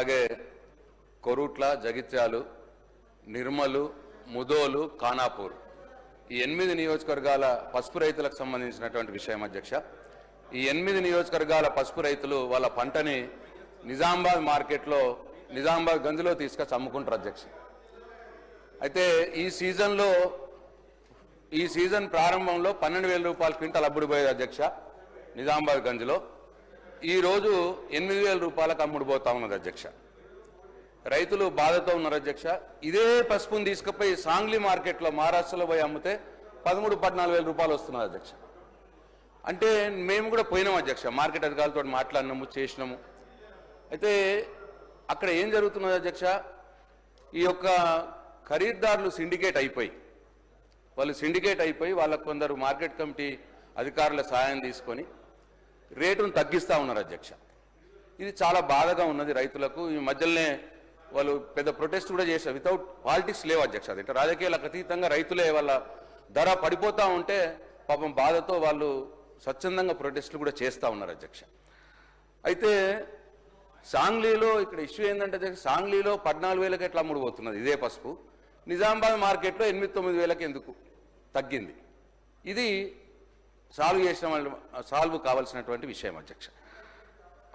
అలాగే కొరుట్ల, జగిత్యాలు, నిర్మలు, ముదోలు, ఖానాపూర్ ఈ 8 నియోజకవర్గాల పసుపు రైతులకు సంబంధించినటువంటి విషయం అధ్యక్ష. ఈ 8 నియోజకవర్గాల పసుపు రైతులు వాళ్ళ పంటని నిజామాబాద్ మార్కెట్లో నిజామాబాద్ గంజ్లో తీసుకొచ్చి అమ్ముకుంటారు అధ్యక్ష. అయితే ఈ సీజన్ ప్రారంభంలో 12,000 రూపాయల క్వింటల్ అమ్ముడుపోయేది అధ్యక్ష నిజామాబాద్ గంజ్లో. ఈరోజు 8,000 రూపాయలకు అమ్ముడుపోతా ఉన్నది అధ్యక్ష. రైతులు బాధతో ఉన్నారు అధ్యక్ష. ఇదే పసుపుని తీసుకుపోయి సాంగ్లీ మార్కెట్లో మహారాష్ట్రలో పోయి అమ్మితే 13,000-14,000 రూపాయలు వస్తున్నది అధ్యక్ష. అంటే మేము కూడా పోయినాం అధ్యక్ష, మార్కెట్ అధికారులతో మాట్లాడినాము, చేసినాము. అయితే అక్కడ ఏం జరుగుతున్నది అధ్యక్ష, ఈ యొక్క ఖరీదారులు సిండికేట్ అయిపోయి వాళ్ళకు కొందరు మార్కెట్ కమిటీ అధికారుల సహాయం తీసుకొని రేటును తగ్గిస్తూ ఉన్నారు అధ్యక్ష. ఇది చాలా బాధగా ఉన్నది రైతులకు. ఈ మధ్యలోనే వాళ్ళు పెద్ద ప్రొటెస్ట్ కూడా చేశారు. వితౌట్ పాలిటిక్స్ లేవు అధ్యక్ష. అది రాజకీయాలకు అతీతంగా రైతులే వాళ్ళ ధర పడిపోతూ ఉంటే పాపం బాధతో వాళ్ళు స్వచ్ఛందంగా ప్రొటెస్టులు కూడా చేస్తూ ఉన్నారు అధ్యక్ష. అయితే సాంగ్లీలో ఇక్కడ ఇష్యూ ఏంటంటే సాంగ్లీలో 14,000కి ఎట్లా అమ్ముడుపోతున్నది ఇదే పసుపు, నిజామాబాద్ మార్కెట్లో 8-9,000కి ఎందుకు తగ్గింది? ఇది సాల్వ్ కావాల్సినటువంటి విషయం అధ్యక్ష.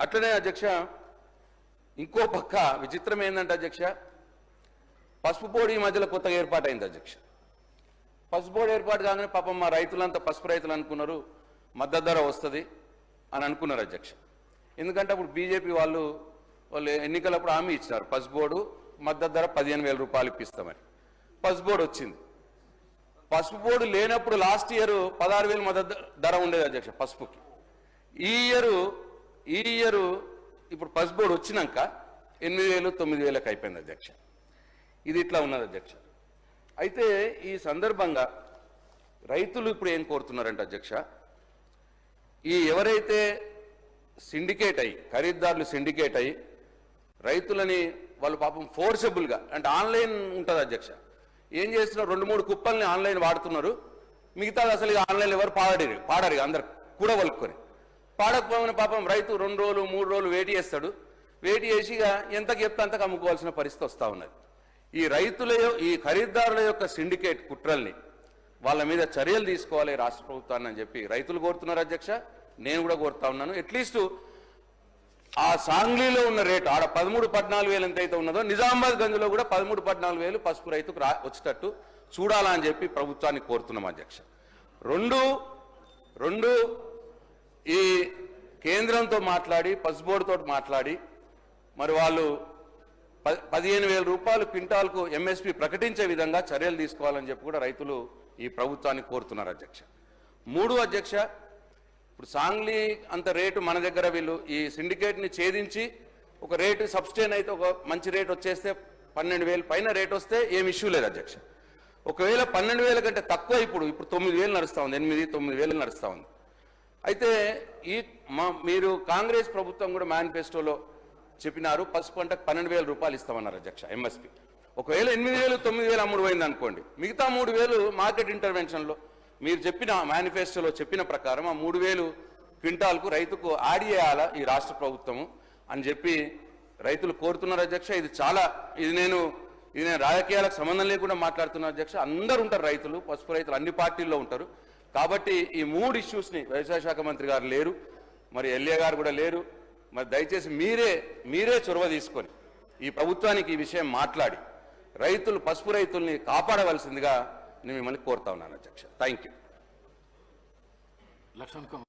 అట్లనే అధ్యక్ష ఇంకో పక్క విచిత్రం ఏంటంటే అధ్యక్ష, పసుపు బోర్డు ఈ మధ్యలో కొత్తగా ఏర్పాటైంది అధ్యక్ష. పసుపు బోర్డు ఏర్పాటు కాగానే పాపం మా రైతులంతా పసుపు రైతులు అనుకున్నారు మద్దతు ధర వస్తుంది అని అనుకున్నారు అధ్యక్ష. ఎందుకంటే అప్పుడు బీజేపీ వాళ్ళు ఎన్నికలప్పుడు హామీ ఇచ్చినారు, పసుపు బోర్డు మద్దతు ధర 15,000 రూపాయలు ఇప్పిస్తామని. పసుపు బోర్డు వచ్చింది. పసుపు బోర్డు లేనప్పుడు లాస్ట్ ఇయర్ 16,000 మద్దతు ధర ఉండేది అధ్యక్ష పసుపుకి. ఈ ఇయర్ ఇప్పుడు పసుపు బోర్డు వచ్చినాక 8,000-9,000కి అయిపోయింది అధ్యక్ష. ఇది ఇట్లా ఉన్నది అధ్యక్ష. అయితే ఈ సందర్భంగా రైతులు ఇప్పుడు ఏం కోరుతున్నారంటే అధ్యక్ష, ఈ ఎవరైతే సిండికేట్ అయ్యి ఖరీదారులు సిండికేట్ అయ్యి రైతులని వాళ్ళు పాపం ఫోర్సబుల్గా, అంటే ఆన్లైన్ ఉంటుంది అధ్యక్ష, ఏం చేస్తున్నారు 2-3 కుప్పల్ని ఆన్లైన్ వాడుతున్నారు. మిగతాది అసలు ఆన్లైన్ ఎవరు పాడారు అందరు కూడా వలుక్కొని. పాడకపోయిన పాపం రైతు 2 రోజులు 3 రోజులు వెయిట్ చేస్తాడు. వెయిట్ చేసిగా ఎంతకు చెప్తే అంతకు అమ్ముకోవాల్సిన పరిస్థితి వస్తూ ఉన్నది. ఈ ఖరీదారుల యొక్క సిండికేట్ కుట్రల్ని వాళ్ళ మీద చర్యలు తీసుకోవాలి రాష్ట్ర ప్రభుత్వాన్ని అని చెప్పి రైతులు కోరుతున్నారు అధ్యక్ష. నేను కూడా కోరుతా ఉన్నాను. అట్లీస్ట్ ఆ సాంగ్లీలో ఉన్న రేటు ఆడ 13-14,000 ఎంతైతే ఉన్నదో నిజామాబాద్ గంజ్లో కూడా 13-14,000 పసుపు రైతుకు వచ్చేటట్టు చూడాలని చెప్పి ప్రభుత్వాన్ని కోరుతున్నాం అధ్యక్ష. రెండు ఈ కేంద్రంతో మాట్లాడి పసుపు బోర్డుతో మాట్లాడి మరి వాళ్ళు 15,000 రూపాయలు క్వింటాల్కు ఎంఎస్పి ప్రకటించే విధంగా చర్యలు తీసుకోవాలని చెప్పి కూడా రైతులు ఈ ప్రభుత్వాన్ని కోరుతున్నారు అధ్యక్ష. 3 అధ్యక్ష, ఇప్పుడు సాంగ్లీ అంత రేటు మన దగ్గర వీళ్ళు ఈ సిండికేట్ని ఛేదించి ఒక రేటు సబ్స్టైన్ అయితే ఒక మంచి రేటు వచ్చేస్తే 12,000 పైన రేటు వస్తే ఏమి ఇష్యూ లేదు అధ్యక్ష. ఒకవేళ 12,000 కంటే తక్కువ ఇప్పుడు 9,000 నడుస్తూ ఉంది, 8-9,000 నడుస్తూ ఉంది. అయితే మీరు కాంగ్రెస్ ప్రభుత్వం కూడా మేనిఫెస్టోలో చెప్పినారు పసుపు పంటకు 12,000 రూపాయలు ఇస్తామన్నారు అధ్యక్ష ఎంఎస్పి. ఒకవేళ 8,000-9,000 అమ్ముడు పోయింది అనుకోండి, మిగతా 3,000 మార్కెట్ ఇంటర్వెన్షన్లో మీరు చెప్పిన మేనిఫెస్టోలో చెప్పిన ప్రకారం ఆ 3,000 క్వింటాల్కు రైతుకు యాడ్ చేయాలా ఈ రాష్ట్ర ప్రభుత్వము అని చెప్పి రైతులు కోరుతున్నారు అధ్యక్ష. ఇది నేను రాజకీయాలకు సంబంధం లేకుండా మాట్లాడుతున్నా అధ్యక్ష. అందరూ ఉంటారు రైతులు, పసుపు రైతులు అన్ని పార్టీల్లో ఉంటారు. కాబట్టి ఈ 3 ఇష్యూస్ని వ్యవసాయ శాఖ మంత్రి గారు లేరు, మరి ఎల్ఏ గారు కూడా లేరు. మరి దయచేసి మీరే చొరవ తీసుకొని ఈ ప్రభుత్వానికి ఈ విషయం మాట్లాడి పసుపు రైతుల్ని కాపాడవలసిందిగా నేను మిమ్మల్ని కోరుతా ఉన్నాను అధ్యక్ష. Thank you.